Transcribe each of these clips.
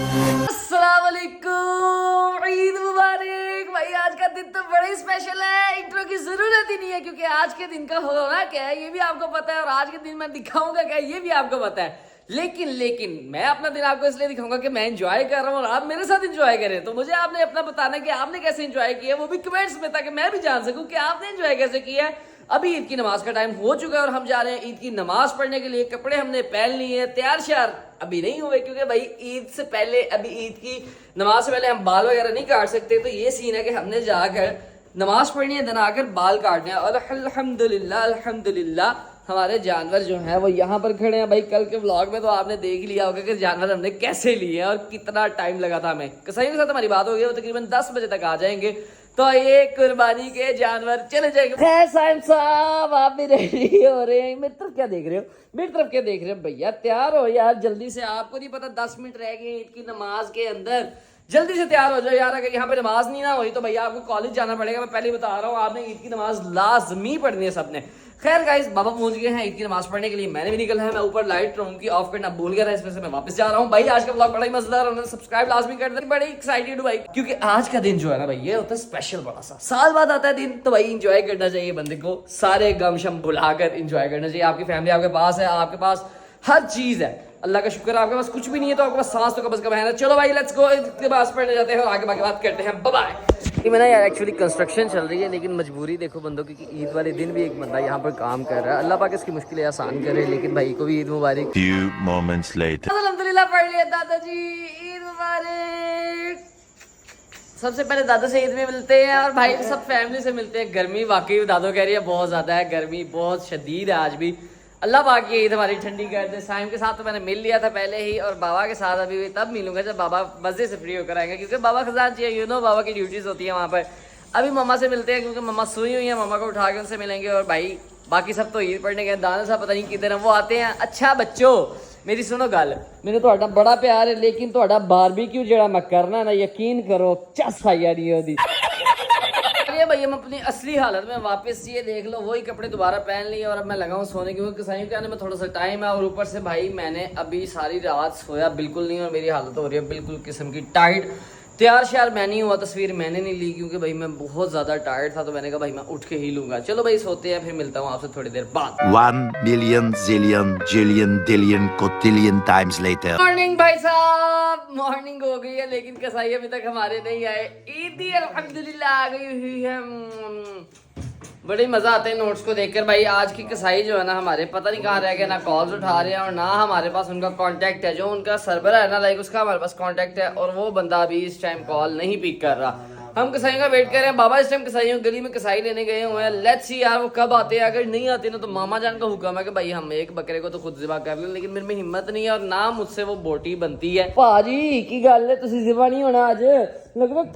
अस्सलाम वालेकुम, ईद मुबारक। भाई आज का दिन तो बड़ा ही स्पेशल है, इंट्रो की जरूरत ही नहीं है क्योंकि आज के दिन का होना क्या है ये भी आपको पता है और आज के दिन मैं दिखाऊंगा क्या ये भी आपको पता है। लेकिन मैं अपना दिन आपको इसलिए दिखाऊंगा कि मैं एंजॉय कर रहा हूँ और आप मेरे साथ एंजॉय करें। तो मुझे आपने अपना बताना है कि आपने कैसे एंजॉय किया, वो भी कमेंट्स में, ताकि मैं भी जान सकूं कि आपने एंजॉय कैसे किया है। अभी ईद की नमाज का टाइम हो चुका है और हम जा रहे हैं ईद की नमाज पढ़ने के लिए। कपड़े हमने पहन लिए हैं, तैयार श्यार अभी नहीं हुए क्योंकि भाई ईद से पहले, अभी ईद की नमाज से पहले हम बाल वगैरह नहीं काट सकते। तो ये सीन है कि हमने जाकर नमाज पढ़नी है, देन आकर बाल काटने हैं। और अल्हम्दुलिल्लाह अल्हम्दुलिल्लाह हमारे जानवर जो हैं वो यहाँ पर खड़े हैं। भाई कल के व्लॉग में तो आपने देख लिया होगा कि जानवर हमने कैसे लिए हैं और कितना टाइम लगा था हमें। कसाई के साथ हमारी बात हो गई, वो तकरीबन 10 बजे तक आ जाएंगे। तो ये कुर्बानी के जानवर चले जाएंगे। खैर साइम साहब आप भी रेडी हो रहे हैं? मेरी तरफ क्या देख रहे हो, मेरी तरफ क्या देख रहे हो? भैया तैयार हो यार जल्दी से, आपको नहीं पता 10 मिनट रह गए ईद की नमाज के अंदर, जल्दी से तैयार हो जाओ यार। अगर यहाँ पे नमाज नहीं ना हुई तो भैया आपको कॉलेज जाना पड़ेगा। मैं पहले बता रहा हूँ, आपने ईद की नमाज लाजमी पढ़नी है सबने। खैर गाइस बाबा पहुंच गए हैं ईद की नमाज पढ़ने के लिए, मैंने भी निकला है। मैं ऊपर लाइट रूम की ऑफ करना भूल गया था, इसमें से मैं वापस जा रहा हूँ। भाई आज का व्लॉग बड़ा ही मजेदार होना, सब्सक्राइब लाजमी कर देना। बड़े एक्साइटेड हूँ भाई क्योंकि आज का दिन जो है ना भाई ये होता है स्पेशल, बड़ा सा साल बाद आता है दिन। तो भाई इंजॉय करना चाहिए बंदे को, सारे गम शम भुलाकर इंजॉय करना चाहिए। आपकी फैमिली आपके पास है, आपके पास हर चीज है, अल्लाह का शुक्र है। आपके पास कुछ भी नहीं है तो आपके पास सांस तो कम से कम है ना। चलो भाई लेट्स गो, इसके बाद पढ़ने जाते हैं और आगे बाकी बात करते हैं। Bye bye. मैं ना यार एक्चुअली कंस्ट्रक्शन चल रही है, लेकिन मजबूरी देखो बंदों की कि ईद वाले दिन भी एक बंदा यहाँ पर काम कर रहा है। अल्लाह पाक इसकी मुश्किलें आसान करे, लेकिन भाई को भी ईद मुबारक। Few moments later. अल्हम्दुलिल्लाह पढ़ लिया दादाजी, ईद मुबारक। सबसे पहले दादा से ईद में मिलते हैं और भाई सब फैमिली से मिलते हैं। गर्मी वाकई दादो कह रही है बहुत ज्यादा है, गर्मी बहुत शदीद है आज भी। अल्लाह पाक की ईद हमारी ठंडी कर दे। साइम के साथ तो मैंने मिल लिया था पहले ही, और बाबा के साथ अभी भी तब मिलूंगा जब बाबा मजे से फ्री होकर आएंगे, क्योंकि बाबा खजांची है, बाबा की ड्यूटीज होती है वहाँ पर। अभी मम्मा से मिलते हैं क्योंकि मम्मा सोई हुई है, मम्मा को उठा के उनसे मिलेंगे। और भाई बाकी सब तो ईद पढ़ने गए, दाना साहब पता नहीं किधर है, वो आते हैं। अच्छा बच्चों मेरी सुनो गल, मैंने तो बड़ा प्यार है, लेकिन बारबेक्यू जड़ा मैं करना ना, यकीन करो चस आई जा रही है। भाई हम अपनी असली हालत में वापस, ये देख लो वही कपड़े दोबारा पहन लिए और अब मैं लगा हूँ सोने, क्योंकि कसाई के आने में थोड़ा सा टाइम है। और ऊपर से भाई मैंने अभी सारी रात सोया बिल्कुल नहीं और मेरी हालत हो रही है बिल्कुल किस्म की टाइट। तैयार श्यार मैं नहीं हुआ, तस्वीर मैंने नहीं ली क्योंकि भाई मैं बहुत ज्यादा टायर्ड था। तो मैंने कहा भाई मैं उठ के ही लूंगा। चलो भाई सोते हैं, फिर मिलता हूँ आपसे थोड़ी देर बाद। 1 million zillion jillion dillion cotillion times later. Morning भाई साहब, मॉर्निंग हो गई है लेकिन कसाई अभी तक हमारे नहीं आए। ईदी अल्हम्दुलिल्लाह आ गई हुई है। बड़े मजा आते हैं नोट्स को देखकर। भाई आज की कसाई जो है ना हमारे पता नहीं कहाँ रह गए, ना कॉल्स उठा रहे हैं और ना हमारे पास उनका कांटेक्ट है। जो उनका सरबरा है ना लाइक उसका हमारे पास कांटेक्ट है और वो बंदा अभी इस टाइम कॉल नहीं पिक कर रहा। हम कसाई का वेट कर रहे हैं। बाबा इस टाइम कसाईयों गली में कसाई लेने गए हुए हैं। लेट्स सी यार वो कब आते हैं। अगर नहीं आते ना तो मामा जान का हुक्म है कि भाई हम एक बकरे को तो खुद ज़िबा कर लें, लेकिन मेरे में हिम्मत नहीं है और ना मुझसे वो बोटी बनती है। भाजी की गल है, तुसी ज़िबा नहीं होना आज, लगभग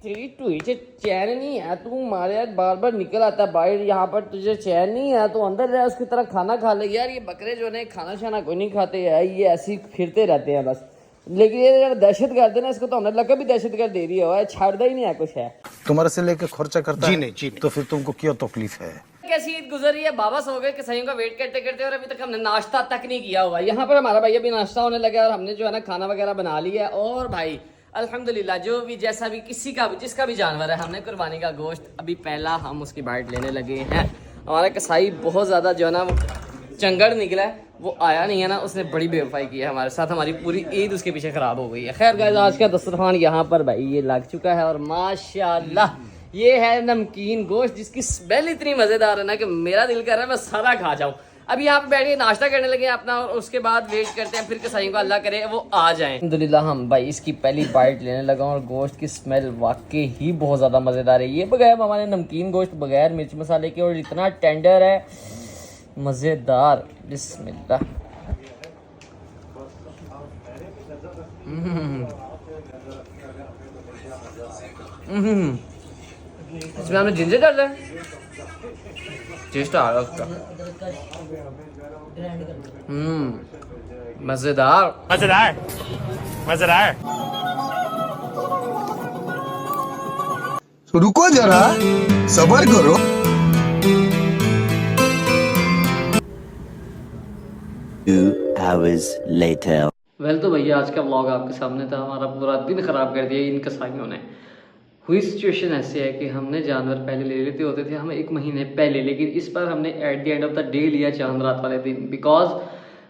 तेरी टूई से चैन नहीं है। तू मारे बार बार निकल आता है बाहर, यहाँ पर तुझे चैन नहीं है तो अंदर रह, उसकी तरह खाना खा ले। यार ये बकरे जो है खाना शाना कोई नहीं खाते है, ये ऐसे ही फिरते रहते हैं बस। लेकिन ये दहशत गर्द है ना, इसको तो हमने लगा भी दहशत गर्द दे दिया है, छाड़ता ही नहीं है कुछ है। तुम्हारे से लेके खर्चा करता है? जी नहीं तो फिर तुमको क्यों तकलीफ है? कैसी ईद गुजर रही है? बाबा सो गए कसाईयों का वेट करते करते और अभी तक हमने नाश्ता तक नहीं किया हुआ। यहाँ पर हमारा भाई अभी नाश्ता होने लगा और हमने जो है ना खाना वगैरह बना लिया है। और भाई अल्हम्दुलिल्लाह जो भी जैसा भी किसी का भी जिसका भी जानवर है, हमने कुर्बानी का गोश्त अभी पहला हम उसकी बाइट लेने लगे हैं। हमारा कसाई बहुत ज़्यादा जो है ना वो चंगड़ निकला है, वो आया नहीं है ना, उसने बड़ी बेवफाई की है हमारे साथ। हमारी पूरी ईद उसके पीछे ख़राब हो गई है। खैर गाइस आज का दस्तरखान यहाँ पर भाई ये लग चुका है और माशाल्लाह ये है नमकीन गोश्त जिसकी स्मेल इतनी मज़ेदार है ना कि मेरा दिल कर रहा है मैं सारा खा जाऊँ। अभी यहाँ पे बैठ के नाश्ता करने लगे अपना और उसके बाद वेट करते हैं फिर कसाईयों को अल्लाह करे वो आ जाएं। अल्हम्दुलिल्लाह हम भाई इसकी पहली बाइट लेने लगा और गोश्त की स्मेल वाकई ही बहुत ज़्यादा मज़ेदार है। ये बगैर हमारे नमकीन गोश्त बगैर मिर्च मसाले के और इतना टेंडर है, मज़ेदार। बिस्मिल्लाह। इसमें हमने जिंजर डाल दिया, टेस्ट आ रहा उसका। मजेदार मजेदार मजेदार। रुको जरा सबर करो। Hours later. वेल तो भैया आज का व्लॉग आपके सामने था, हमारा पूरा दिन ख़राब कर दिया इन कसाईयों ने। हुई सिचुएशन ऐसी है कि हमने जानवर पहले ले लेते होते थे हम 1 महीने पहले, लेकिन इस बार हमने at the end of the day लिया चांद रात वाले दिन। बिकॉज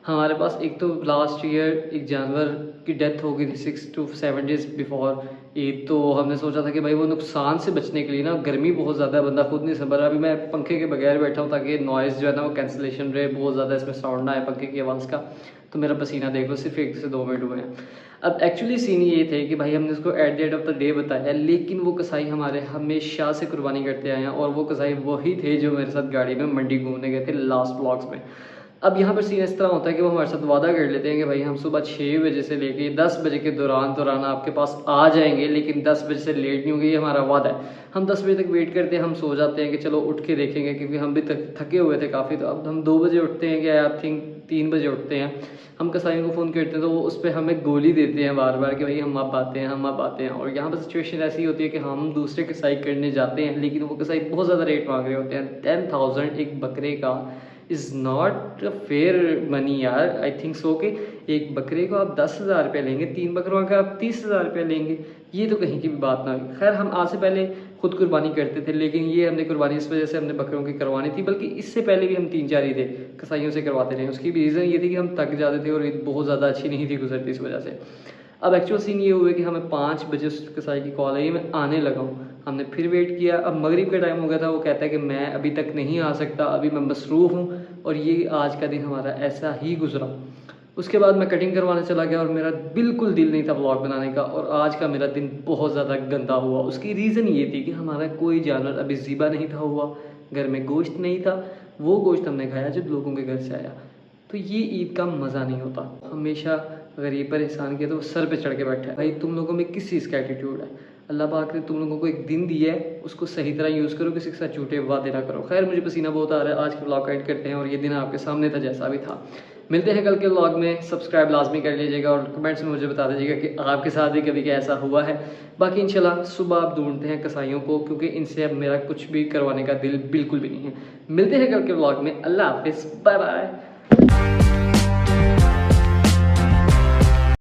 हमारे पास एक तो लास्ट ईयर एक जानवर की डेथ हो गई थी 6 to 7 days बिफोर ईद, तो हमने सोचा था कि भाई वो नुकसान से बचने के लिए ना, गर्मी बहुत ज़्यादा है, बंदा खुद नहीं संभल रहा। अभी मैं पंखे के बगैर बैठा हूँ ताकि नॉइज़ जो है ना वो कैंसिलेशन रहे, बहुत ज़्यादा इसमें साउंड ना आए पंखे की आवाज़ का। तो मेरा पसीना देख लो, सिर्फ 1 से 2 मिनट हुए हैं। अब एक्चुअली सीन ये थे कि भाई हमने उसको at the end of the day बताया, लेकिन वो कसाई हमारे हमेशा से कुर्बानी करते आए हैं, और वो कसाई वही थे जो मेरे साथ गाड़ी में मंडी घूमने गए थे लास्ट व्लॉग्स में। अब यहाँ पर सीन इस तरह होता है कि वो हमारे साथ वादा कर लेते हैं कि भाई हम सुबह 6 बजे से लेके 10 बजे के दौरान आपके पास आ जाएंगे, लेकिन 10 बजे से लेट नहीं होंगे, ये हमारा वादा है। हम 10 बजे तक वेट करते हैं, हम सो जाते हैं कि चलो उठ के देखेंगे, क्योंकि हम भी थके हुए थे काफ़ी। तो अब हम 2 बजे उठते हैं कि आई थिंक 3 बजे उठते हैं, हम कसाईयों को फ़ोन करते हैं तो वो उस पर हमें गोली देते हैं बार बार कि भाई हम अब आते हैं, हम अब आते हैं। और यहाँ पर सिचुएशन ऐसी होती है कि हम दूसरे कसाई करने जाते हैं, लेकिन वो कसाई बहुत ज़्यादा रेट मांग रहे होते हैं। 10,000 एक बकरे का इज़ नॉट फेयर मनी यार। आई थिंक सो कि एक बकरे को आप 10,000 रुपये लेंगे, 3 बकरों का आप 30,000 रुपये लेंगे, ये तो कहीं की भी बात ना हुई। खैर हम आज से पहले खुद कुर्बानी करते थे, लेकिन ये हमने कुर्बानी इस वजह से हमने बकरों की करवानी थी, बल्कि इससे पहले भी हम 3-4 ही थे कसाईयों से करवाते रहे। उसकी भी रीज़न ये थी कि हम थक जाते थे और ईद बहुत ज़्यादा अच्छी नहीं थी गुजरती, इस वजह से। अब एक्चुअल सीन ये हुआ कि हमें 5 बजे उस कसाई की कॉल आई, मैं आने लगा हूँ। हमने फिर वेट किया, अब मगरिब का टाइम हो गया था, वो कहता है कि मैं अभी तक नहीं आ सकता, अभी मैं मसरूफ़ हूँ। और ये आज का दिन हमारा ऐसा ही गुजरा। उसके बाद मैं कटिंग करवाने चला गया और मेरा बिल्कुल दिल नहीं था व्लॉग बनाने का, और आज का मेरा दिन बहुत ज़्यादा गंदा हुआ। उसकी रीज़न ये थी कि हमारा कोई जानवर अभी ज़िबा नहीं था हुआ, घर में गोश्त नहीं था, वो गोश्त हमने खाया जो लोगों के घर से आया। तो ये ईद का मज़ा नहीं होता। हमेशा गरीब पर एहसान किया तो वो सर पे चढ़ के बैठा है। भाई तुम लोगों में किस चीज़ का एटीट्यूड है? अल्लाह पाक ने तुम लोगों को एक दिन दिया है, उसको सही तरह यूज़ करो, किसी के साथ झूठे वादे ना करो। खैर मुझे पसीना बहुत आ रहा है, आज के व्लॉग एंड करते हैं, और ये दिन आपके सामने था जैसा भी था। मिलते हैं कल के व्लॉग में। सब्सक्राइब लाजमी कर लीजिएगा और कमेंट्स में मुझे बता दीजिएगा कि आपके साथ भी कभी क्या ऐसा हुआ है। बाकी इंशाल्लाह सुबह आप ढूंढते हैं कसाईयों को, क्योंकि इनसे अब मेरा कुछ भी करवाने का दिल बिल्कुल भी नहीं है। मिलते हैं कल के व्लॉग में। अल्लाह हाफिज़, बाय बाय।